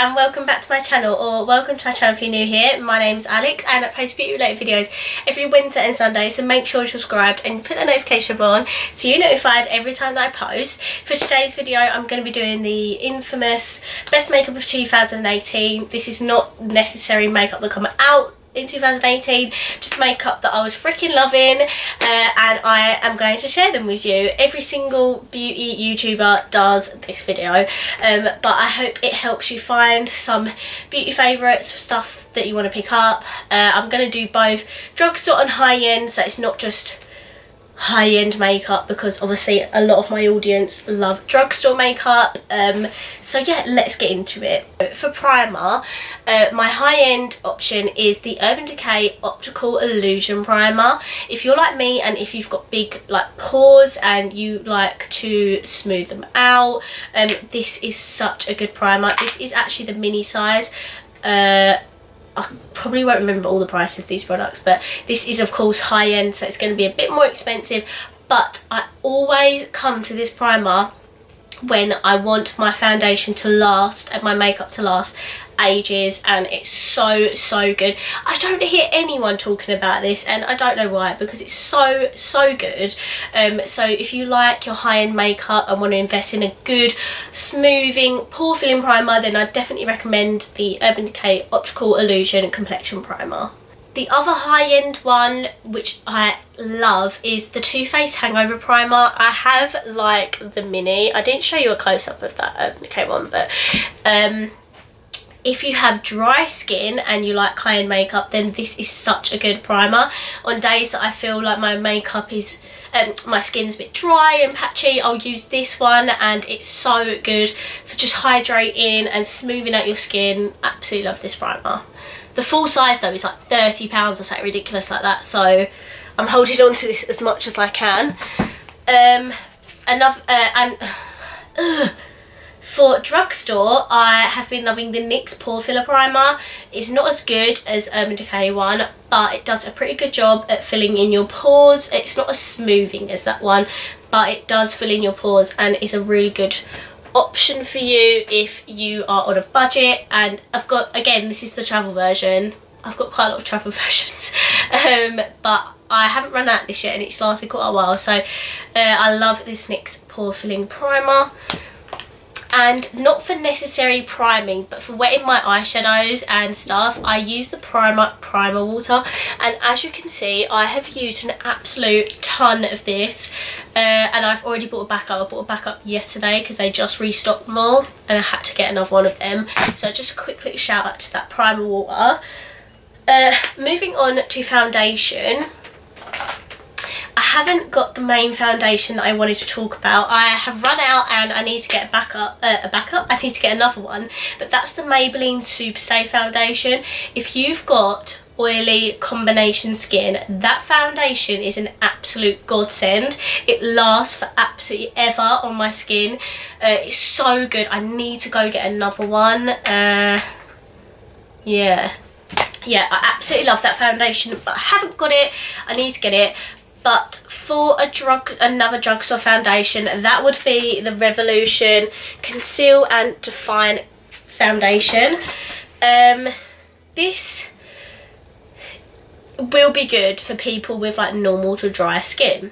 and welcome back to my channel, or welcome to my channel if you're new here. My name's Alex and I post beauty related videos every Wednesday and Sunday, so make sure you're subscribed and put the notification bell on so you're notified every time that I post. For today's video I'm going to be doing the infamous best makeup of 2018. This is not necessary makeup that come out in 2018, just makeup that I was freaking loving, and I am going to share them with you. Every single beauty YouTuber does this video, but I hope it helps you find some beauty favourites, stuff that you want to pick up. I'm going to do both drugstore and high-end, so it's not just high-end makeup, because obviously a lot of my audience love drugstore makeup. So yeah, let's get into it. For primer, my high-end option is the Urban Decay Optical Illusion Primer. If you're like me and if you've got big like pores and you like to smooth them out, this is such a good primer. This is actually the mini size. I probably won't remember all the price of these products, but this is of course high end, so it's going to be a bit more expensive, but I always come to this primer when I want my foundation to last and my makeup to last ages, and it's so good. I don't hear anyone talking about this and I don't know why, because it's so good. So if you like your high-end makeup and want to invest in a good smoothing pore filling primer, then I definitely recommend the Urban Decay Optical Illusion Complexion Primer. The other high-end one which I love is the Too Faced Hangover Primer. I have like the mini. I didn't show you a close-up of that Urban Decay one, but if you have dry skin and you like high-end makeup, then this is such a good primer. On days that I feel like my makeup is, my skin's a bit dry and patchy, I'll use this one, and it's so good for just hydrating and smoothing out your skin. Absolutely love this primer. The full size though is like £30 or something ridiculous like that, so I'm holding on to this as much as I can. For drugstore, I have been loving the NYX Pore Filler Primer. It's not as good as Urban Decay one, but it does a pretty good job at filling in your pores. It's not as smoothing as that one, but it does fill in your pores and is a really good option for you if you are on a budget. And I've got, again, this is the travel version. I've got quite a lot of travel versions, but I haven't run out of this yet and it's lasted quite a while, so I love this NYX Pore Filling Primer. And not for necessary priming, but for wetting my eyeshadows and stuff, I use the primer water, and as you can see I have used an absolute ton of this, and I've already bought a backup. I bought a backup yesterday because they just restocked more and I had to get another one of them, so just a quick little shout out to that primer water. Moving on to foundation, I haven't got the main foundation that I wanted to talk about. I have run out and I need to get a backup. I need to get another one, but that's the Maybelline Superstay foundation. If you've got oily combination skin, that foundation is an absolute godsend. It lasts for absolutely ever on my skin. It's so good. I need to go get another one. Yeah, I absolutely love that foundation, but I haven't got it. I need to get it. But for another drugstore foundation, that would be the Revolution Conceal and Define foundation. This will be good for people with like normal to dry skin.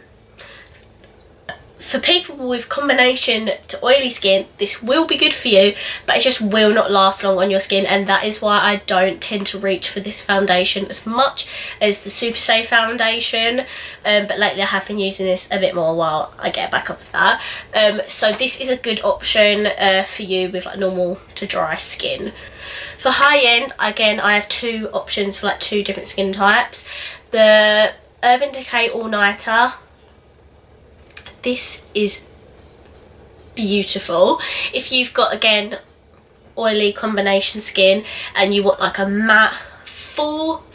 For people with combination to oily skin, this will be good for you, but it just will not last long on your skin, and that is why I don't tend to reach for this foundation as much as the Superstay foundation. But lately I have been using this a bit more while I get back up with that. So this is a good option for you with like normal to dry skin. For high end, again, I have two options for like two different skin types. The Urban Decay All Nighter. This is beautiful. If you've got, again, oily combination skin and you want like a matte, full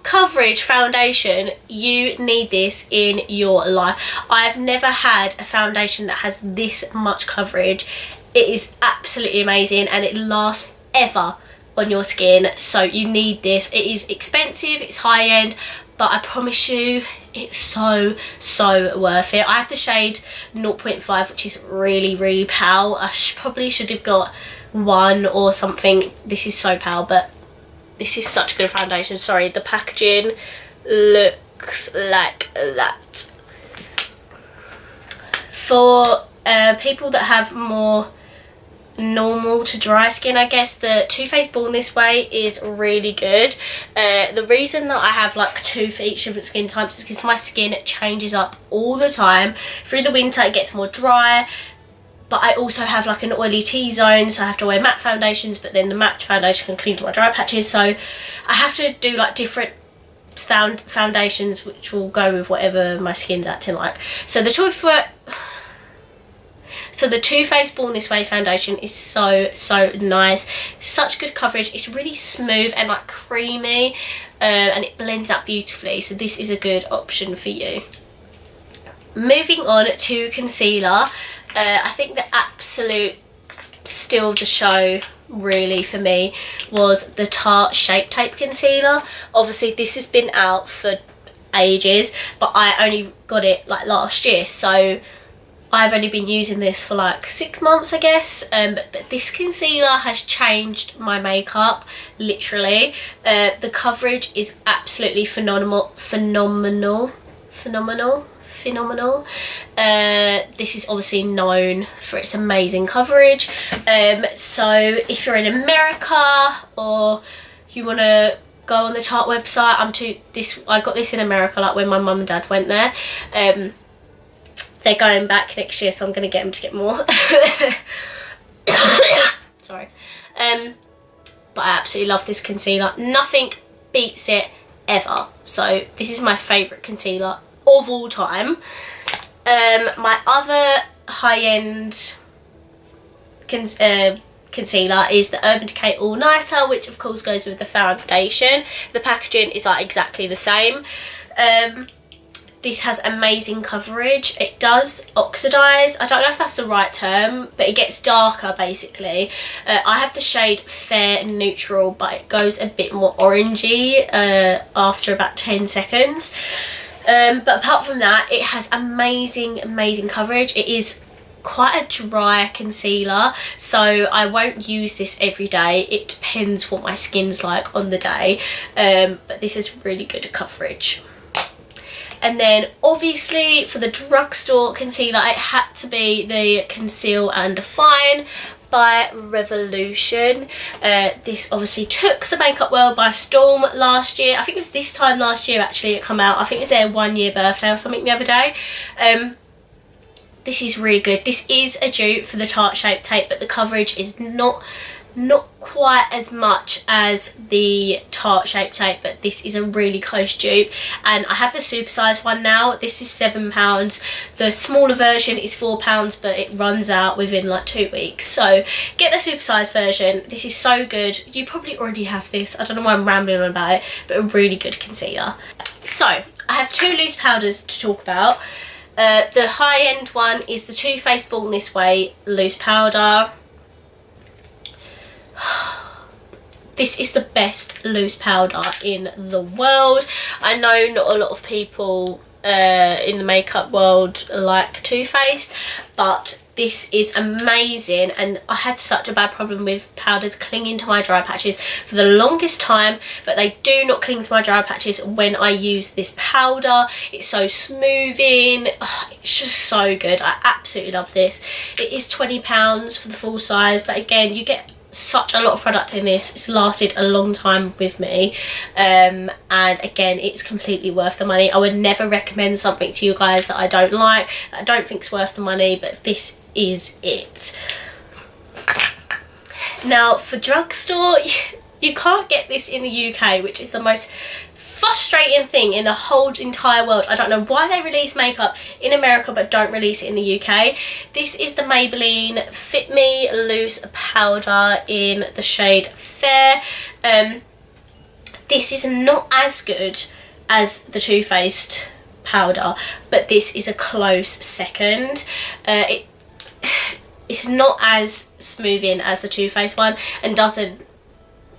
coverage foundation, you need this in your life. I've never had a foundation that has this much coverage. It is absolutely amazing and it lasts forever on your skin, so you need this. It is expensive, it's high end, but I promise you it's so worth it. I have the shade 0.5, which is really pale. I probably should have got 1 or something. This is so pale, but this is such good foundation. Sorry, the packaging looks like that. For people that have more normal to dry skin, I guess the Too Faced Born This Way is really good. The reason that I have like 2 for each different skin types is because my skin changes up all the time. Through the winter it gets more dry, but I also have like an oily T-zone, so I have to wear matte foundations, but then the matte foundation can clean to my dry patches, so I have to do like different foundations which will go with whatever my skin's acting like. So the Too Faced Born This Way foundation is so nice. Such good coverage. It's really smooth and like creamy, and it blends out beautifully. So this is a good option for you. Moving on to concealer. I think the absolute steal of the show really for me was the Tarte Shape Tape concealer. Obviously this has been out for ages, but I only got it like last year, so I've only been using this for like 6 months, I guess. But this concealer has changed my makeup, literally. The coverage is absolutely phenomenal. This is obviously known for its amazing coverage. So if you're in America or you want to go on the Tarte website, I got this in America, like when my mum and dad went there. They're going back next year, so I'm going to get them to get more. Sorry. But I absolutely love this concealer. Nothing beats it ever. So this is my favourite concealer of all time. My other high-end concealer is the Urban Decay All Nighter, which of course goes with the foundation. The packaging is like exactly the same. This has amazing coverage. It does oxidize. I don't know if that's the right term, but it gets darker basically. I have the shade Fair Neutral, but it goes a bit more orangey after about 10 seconds. But apart from that, it has amazing coverage. It is quite a dry concealer, so I won't use this every day. It depends what my skin's like on the day, but this is really good coverage. And then obviously for the drugstore concealer, it had to be the Conceal and Define by Revolution. This obviously took the makeup world by storm last year. I think it was this time last year actually it came out. I think it was their 1-year birthday or something the other day. This is really good. This is a dupe for the Tarte Shape Tape, but the coverage is not quite as much as the Tarte Shape Tape, but this is a really close dupe. And I have the supersized one now. This is £7. The smaller version is £4, but it runs out within like 2 weeks, so get the supersized version. This is so good. You probably already have this. I don't know why I'm rambling on about it, but a really good concealer. So I have 2 loose powders to talk about. The high-end one is the Too Faced Born This Way loose powder. This is the best loose powder in the world. I know not a lot of people in the makeup world like Too Faced, but this is amazing. And I had such a bad problem with powders clinging to my dry patches for the longest time, but they do not cling to my dry patches when I use this powder. It's so smoothing. Oh, it's just so good. I absolutely love this. It is £20 for the full size, but again, you get such a lot of product in this. It's lasted a long time with me, and again, it's completely worth the money. I would never recommend something to you guys that I don't like, that I don't think is worth the money, but this is it. Now for drugstore, you can't get this in the UK, which is the most frustrating thing in the whole entire world. I don't know why they release makeup in America but don't release it in the UK. This is the Maybelline Fit Me Loose Powder in the shade Fair. This is not as good as the Too Faced powder, but this is a close second. It's not as smoothing as the Too Faced one and doesn't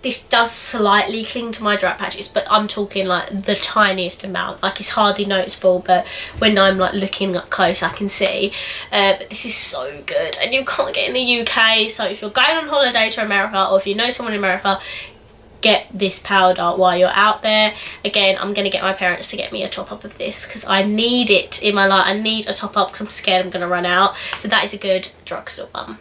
this does slightly cling to my dry patches, but I'm talking like the tiniest amount. Like, it's hardly noticeable, but when I'm like looking up close I can see. But this is so good, and you can't get in the UK, so if you're going on holiday to America, or if you know someone in America, get this powder while you're out there. Again, I'm going to get my parents to get me a top up of this because I need it in my life. I need a top up because I'm scared I'm going to run out. So that is a good drugstore one.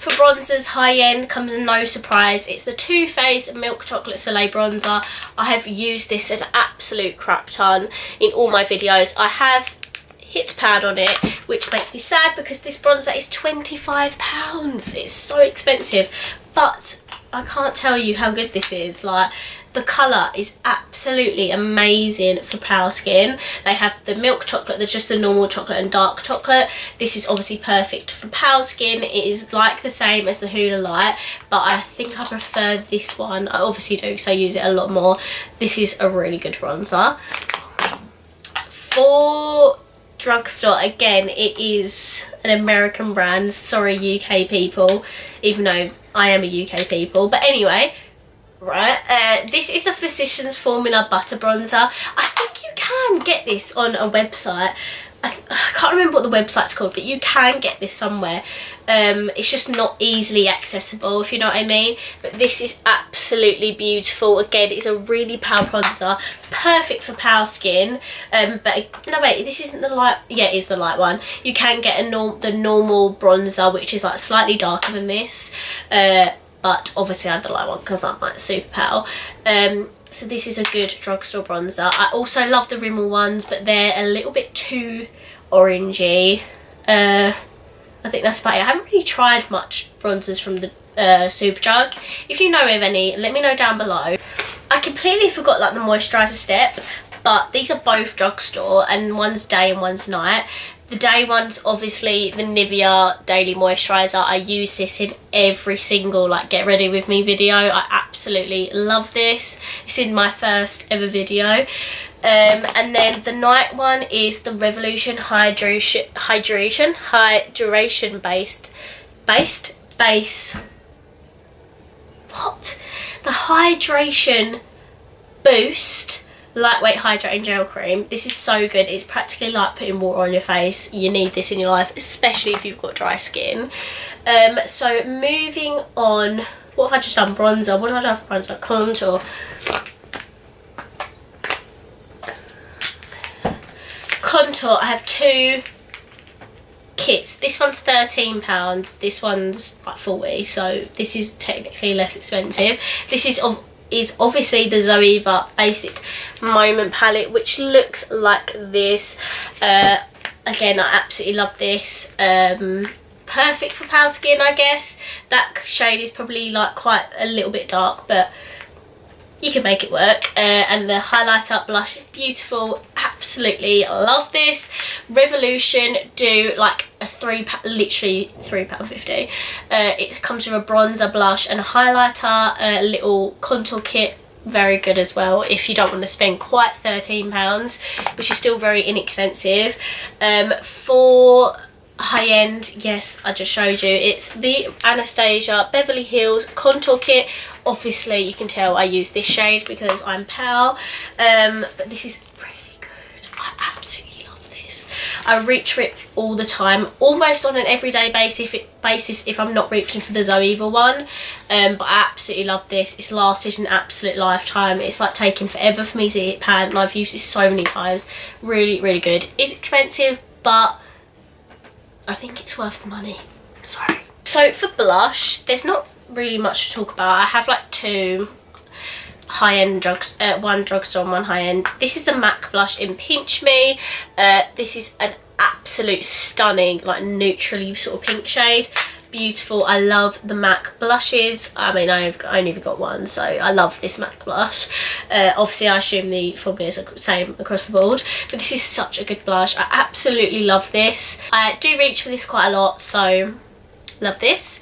For bronzers, high end comes as no surprise. It's the Too Faced Milk Chocolate Soleil bronzer. I have used this an absolute crap ton in all my videos. I have hit pad on it, which makes me sad because this bronzer is £25. It's so expensive, but I can't tell you how good this is. Like, the colour is absolutely amazing for pale skin. They have the milk chocolate, there's just the normal chocolate and dark chocolate. This is obviously perfect for pale skin. It is like the same as the Hula Light, but I think I prefer this one. I obviously do because I use it a lot more. This is a really good bronzer. For drugstore, again, it is an American brand. Sorry UK people, even though I am a UK people, but anyway, right, this is the Physicians Formula Butter Bronzer. I think you can get this on a website. I can't remember what the website's called, but you can get this somewhere. It's just not easily accessible, if you know what I mean. But this is absolutely beautiful. Again, it's a really pale bronzer, perfect for pale skin. But no, wait, this isn't the light. Yeah, it is the light one. You can get the normal bronzer, which is like slightly darker than this. But obviously I have the light one because I'm like super pale. So this is a good drugstore bronzer. I also love the Rimmel ones, but they're a little bit too orangey. I think that's about it. I haven't really tried much bronzers from the Superdrug. If you know of any, let me know down below. I completely forgot like the moisturiser step, but these are both drugstore, and one's day and one's night. The day one's obviously the Nivea Daily Moisturiser. I use this in every single like get ready with me video. I absolutely love this. It's in my first ever video. And then the night one is the Revolution Hydration base. What? The Hydration Boost Lightweight Hydrating Gel Cream. This is so good. It's practically like putting water on your face. You need this in your life, especially if you've got dry skin. So moving on, what have I just done? Bronzer. What do I do for bronzer? Contour. Contour, I have two kits. This one's £13, this one's like 40, so this is technically less expensive. This is obviously the Zoeva Basic Moment palette, which looks like this. Again, I absolutely love this. Perfect for pale skin, I guess. That shade is probably like quite a little bit dark, but you can make it work. And the highlighter blush, beautiful. Absolutely love this. Revolution do like a literally £3.50. It comes with a bronzer, blush and a highlighter, a little contour kit. Very good as well if you don't want to spend quite £13, which is still very inexpensive. For high end, yes, I just showed you, it's the Anastasia Beverly Hills contour kit. Obviously you can tell I use this shade because I'm pale, but this is really good. I absolutely love this. I reach for it all the time, almost on an everyday basis if I'm not reaching for the Zoeva one. But I absolutely love this. It's lasted an absolute lifetime. It's like taking forever for me to hit pan, and I've used this so many times. Really, really good. It's expensive, but I think it's worth the money. Sorry. So for blush, there's not really much to talk about. I have like two high-end drugs, one drugstore and one high-end. This is the MAC blush in Pinch Me. This is an absolute stunning, like neutrally sort of pink shade. Beautiful. I love the MAC blushes. I mean, I only got one, so I love this MAC blush. Obviously I assume the formulas are the same across the board, but this is such a good blush. I absolutely love this. I do reach for this quite a lot, so love this.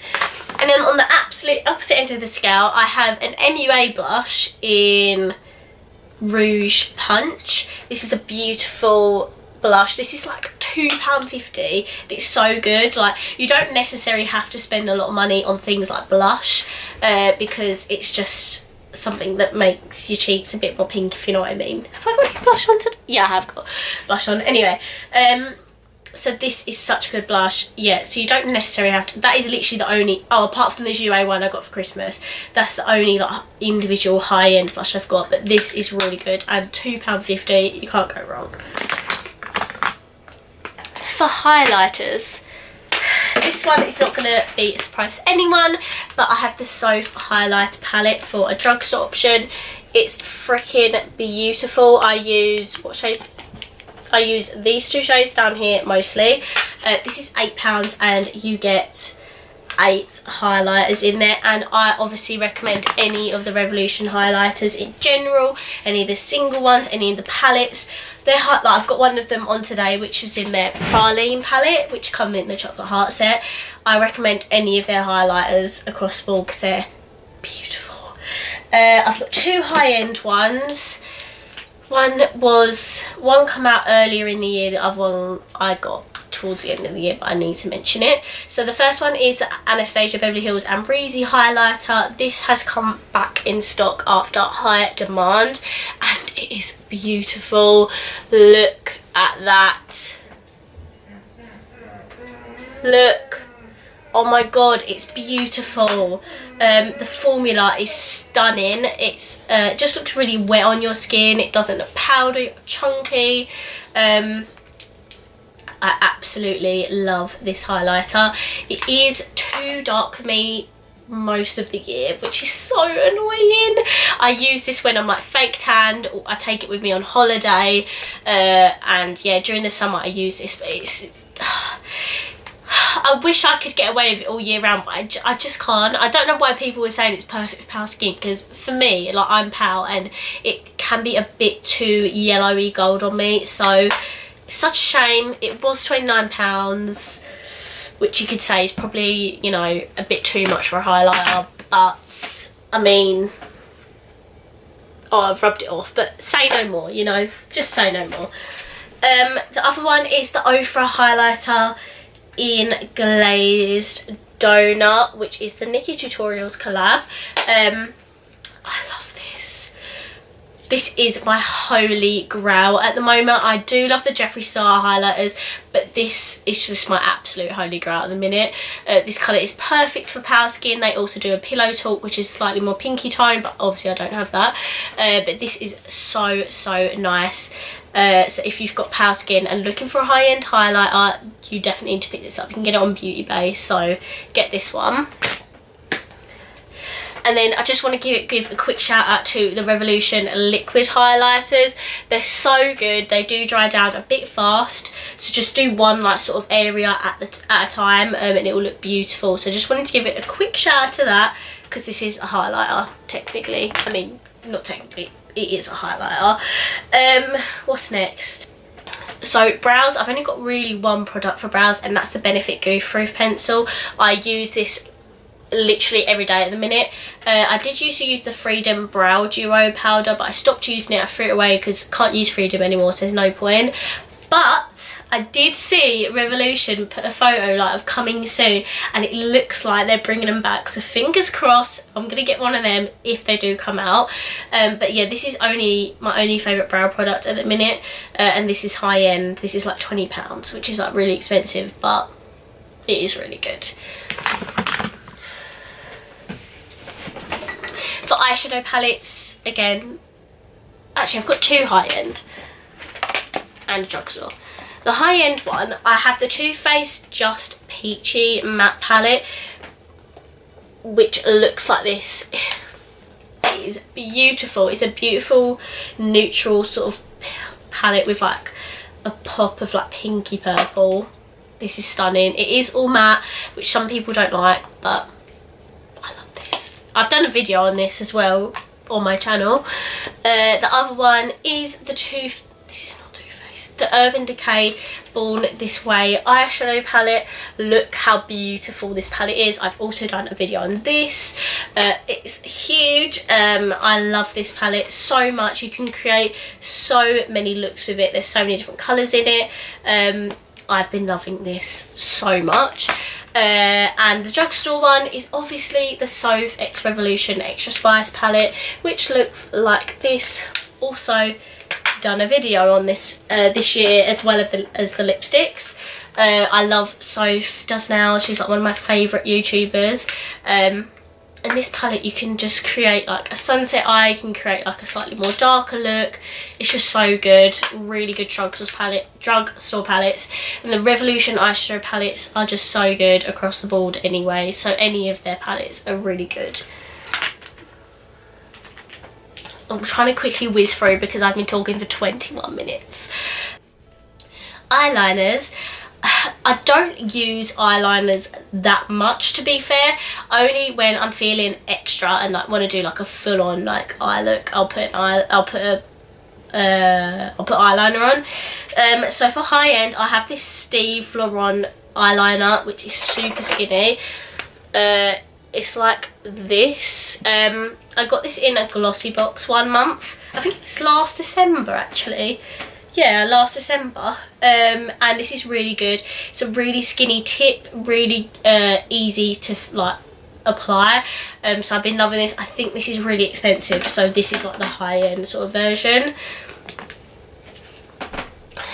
And then on the absolute opposite end of the scale, I have an MUA blush in Rouge Punch. This is a beautiful blush. This is like £2.50. It's so good. Like, you don't necessarily have to spend a lot of money on things like blush, because it's just something that makes your cheeks a bit more pink, if you know what I mean. Have I got any blush on today? Yeah, I have got blush on. Anyway, so this is such a good blush. Yeah, so you don't necessarily have to. That is literally the only, oh, apart from the Jouer one I got for Christmas, that's the only like individual high-end blush I've got. But this is really good, and £2.50, you can't go wrong. For highlighters, this one is not going to be a surprise to anyone, but I have the Soph highlighter palette for a drugstore option. It's freaking beautiful. I use, what shades? I use these two shades down here mostly. This is £8 and you get 8 highlighters in there, and I obviously recommend any of the Revolution highlighters in general, any of the single ones, any of the palettes. They're like, I've got one of them on today, which was in their Praline palette, which come in the chocolate heart set. I recommend any of their highlighters across the board because they're beautiful. I've got 2 high-end ones. One come out earlier in the year, the other one I got towards the end of the year, but I need to mention it. So the first one is the Anastasia Beverly Hills and Breezy highlighter. This has come back in stock after high demand, and it is beautiful. Look at that. Look. Oh my god, it's beautiful. The formula is stunning. It's just looks really wet on your skin. It doesn't look powdery or chunky. I absolutely love this highlighter. It is too dark for me most of the year, which is so annoying. I use this when I'm like fake tanned, or I take it with me on holiday, and yeah, during the summer I use this, but it's I wish I could get away with it all year round, but I just can't. I don't know why people were saying it's perfect for pale skin, because for me, like, I'm pale and it can be a bit too yellowy gold on me, so it's such a shame. It was £29, which you could say is probably, you know, a bit too much for a highlighter, but I mean, oh, I've rubbed it off, but say no more, you know, just say no more. The other one is the Ofra highlighter in Glazed Donut, which is the Nikki Tutorials collab. I love this. This is my holy grail at the moment. I do love the Jeffree Star highlighters, but this is just my absolute holy grail at the minute. This colour is perfect for pale skin. They also do a Pillow Talk, which is slightly more pinky tone, but obviously I don't have that. But this is so nice. So if you've got pale skin and looking for a high-end highlighter, you definitely need to pick this up. You can get it on Beauty Bay, so get this one. And then I just want to give a quick shout out to the Revolution liquid highlighters. They're so good. They do dry down a bit fast, so just do one like sort of area at a time, and it will look beautiful. So just wanted to give it a quick shout out to that, because this is a highlighter technically. I mean, not technically, it is a highlighter. What's next? So brows, I've only got really one product for brows, and that's the Benefit Goof Proof Pencil. I use this literally every day at the minute. I did used to use the Freedom Brow Duo powder, but I stopped using it. I threw it away because can't use Freedom anymore, so there's no point. But I did see Revolution put a photo like of coming soon, and it looks like they're bringing them back, so fingers crossed I'm gonna get one of them if they do come out. But yeah, this is my only favourite brow product at the minute, and this is high end. This is like £20, which is like really expensive, but it is really good. For eyeshadow palettes, again, actually I've got 2 high-end and a drugstore. The high-end one, I have the Too Faced Just Peachy matte palette, which looks like this. It is beautiful. It's a beautiful neutral sort of palette with like a pop of like pinky purple. This is stunning. It is all matte, which some people don't like, but I love this. I've done a video on this as well on my channel. The other one is the this is not Too It's the Urban Decay Born This Way eyeshadow palette. Look how beautiful this palette is. I've also done a video on this. It's huge. I love this palette so much. You can create so many looks with it. There's so many different colours in it. I've been loving this so much. And the drugstore one is obviously the Soph X Revolution Extra Spice palette, which looks like this. Also done a video on this this year, as well as the lipsticks. I love Soph Does Now. She's like one of my favourite YouTubers. And this palette, you can just create like a sunset eye, you can create like a slightly more darker look. It's just so good. Really good drugstore palettes. And the Revolution eyeshadow palettes are just so good across the board anyway. So any of their palettes are really good. I'm trying to quickly whiz through because I've been talking for 21 minutes. Eyeliners. I don't use eyeliners that much, to be fair. Only when I'm feeling extra and like want to do like a full-on like eye look, I'll put eyeliner on. So for high end, I have this Steve Lauren eyeliner, which is super skinny. It's like this. I got this in a glossy box 1 month. I think it was last December actually. Yeah, last December. And this is really good. It's a really skinny tip, really easy to like apply. So I've been loving this. I think this is really expensive, so this is like the high end sort of version.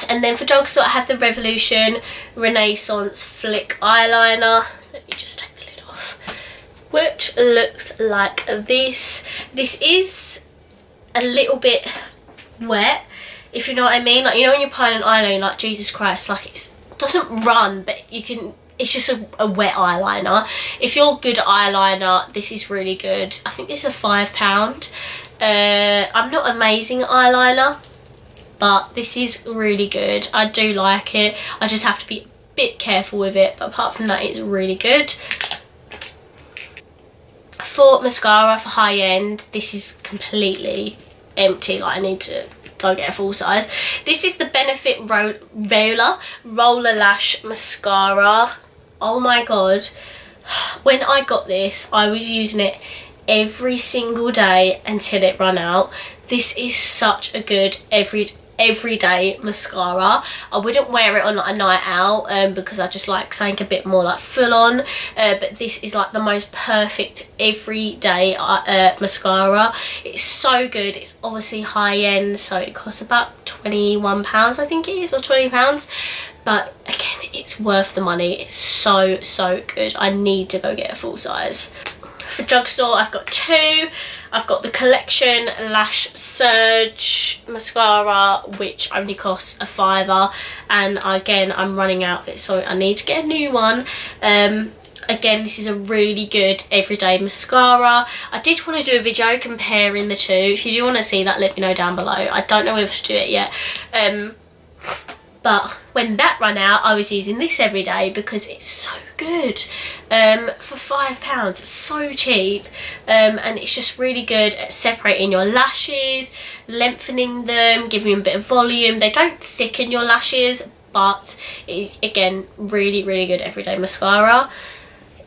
And then for drugstore, I have the Revolution Renaissance Flick eyeliner. Let me just take the lid off. Which looks like this. This is a little bit wet, if you know what I mean. Like, you know when you're applying an eyeliner, like, Jesus Christ, like, it doesn't run, but you can, it's just a wet eyeliner. If you're good at eyeliner, this is really good. I think this is a £5. I'm not amazing at eyeliner, but this is really good. I do like it. I just have to be a bit careful with it, but apart from that, it's really good. For mascara, for high end, this is completely empty. Like, I need to go get a full size. This is the Benefit Roller Lash Mascara. Oh my god, when I got this, I was using it every single day until it ran out. This is such a good everyday mascara. I wouldn't wear it on like a night out because I just like something a bit more like full on, but this is like the most perfect everyday mascara. It's so good. It's obviously high end, so it costs about £21 I think it is, or £20, but again, it's worth the money. It's so good. I need to go get a full size. For drugstore, I've got two. I've got the Collection Lash Surge Mascara, which only costs a £5, and again, I'm running out of it, so I need to get a new one. Again, this is a really good everyday mascara. I did want to do a video comparing the two. If you do want to see that, let me know down below. I don't know if I should do it yet. But when that ran out, I was using this every day because it's so good. For £5, it's so cheap. And it's just really good at separating your lashes, lengthening them, giving them a bit of volume. They don't thicken your lashes, but it, again, really good everyday mascara.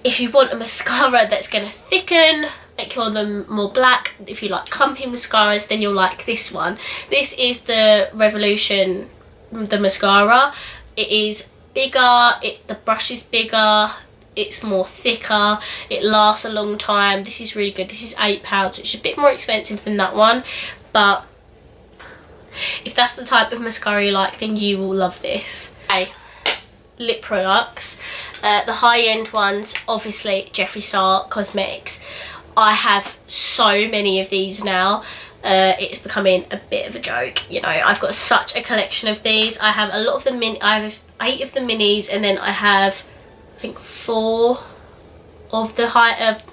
If you want a mascara that's going to thicken, make them more black, if you like clumpy mascaras, then you'll like this one. This is the Revolution, the mascara. It is bigger, the brush is bigger, it's more thicker, it lasts a long time. This is really good. This is £8, which is a bit more expensive than that one, but if that's the type of mascara you like, then you will love this. Okay, lip products. The high-end ones, obviously Jeffree Star Cosmetics. I have so many of these now. It's becoming a bit of a joke, you know. I've got such a collection of these. I have a lot of the I have 8 of the minis, and then I have, I think, 4 of the high-end,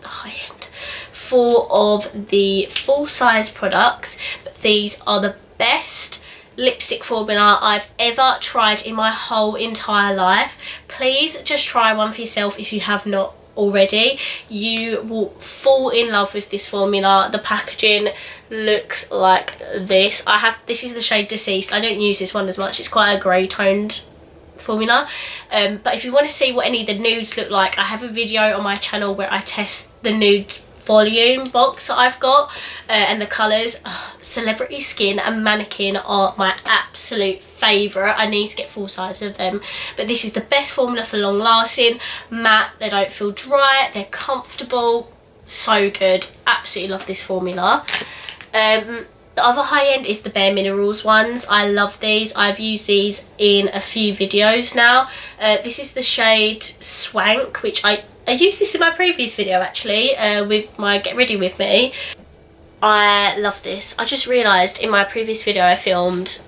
4 of the full-size products. But these are the best lipstick formula I've ever tried in my whole entire life. Please just try one for yourself if you have not already, you will fall in love with this formula. The packaging looks like this. This is the shade Deceased. I don't use this one as much, it's quite a grey toned formula, but if you want to see what any of the nudes look like, I have a video on my channel where I test the nude volume box that I've got, and the colours. Celebrity Skin and Mannequin are my absolute favourite. I need to get full size of them, but this is the best formula for long lasting, matte, they don't feel dry, they're comfortable, so good. Absolutely love this formula. The other high end is the Bare Minerals ones. I love these. I've used these in a few videos now. This is the shade Swank, which I used this in my previous video actually, with my Get Ready With Me. I love this. I just realised in my previous video I filmed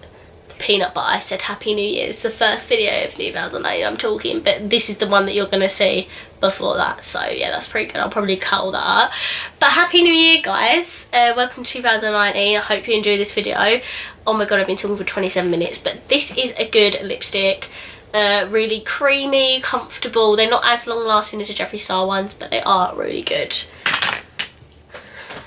the peanut butter. I said Happy New Year. It's the first video of 2008 I'm talking, but this is the one that you're going to see before that. So yeah, that's pretty good. I'll probably cut all that up. But Happy New Year, guys. Welcome to 2019. I hope you enjoy this video. Oh my god, I've been talking for 27 minutes. But this is a good lipstick. Really creamy, comfortable. They're not as long lasting as the Jeffree Star ones, but they are really good.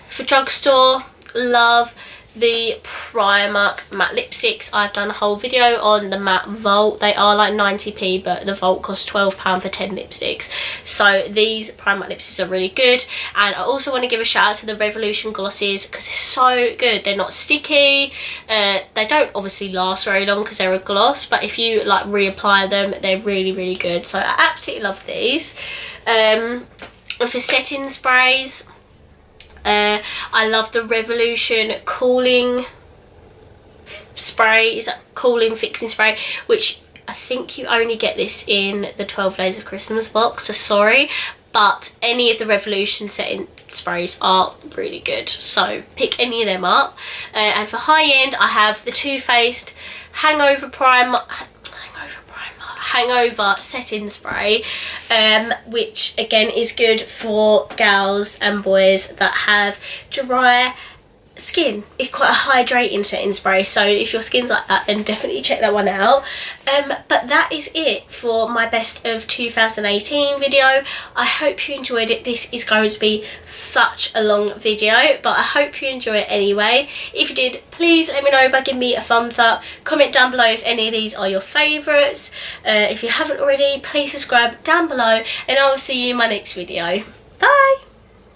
For drugstore, love the Primark matte lipsticks. I've done a whole video on the matte Vault. They are like 90p, but the Vault costs £12 for 10 lipsticks. So these Primark lipsticks are really good. And I also want to give a shout out to the Revolution glosses because they're so good. They're not sticky. They don't obviously last very long because they're a gloss, but if you like reapply them, they're really, really good. So I absolutely love these. And for setting sprays, I love the Revolution cooling spray. Is that cooling fixing spray, which I think you only get this in the 12 Days of Christmas box, so sorry, but any of the Revolution setting sprays are really good, so pick any of them up. And for high end, I have the Too Faced Hangover setting spray, which again is good for gals and boys that have dry skin. It's quite a hydrating setting spray, so if your skin's like that, then definitely check that one out. But that is it for my best of 2018 video. I hope you enjoyed it. This is going to be such a long video, but I hope you enjoy it anyway. If you did, please let me know by giving me a thumbs up. Comment down below if any of these are your favourites. If you haven't already, please subscribe down below, and I will see you in my next video.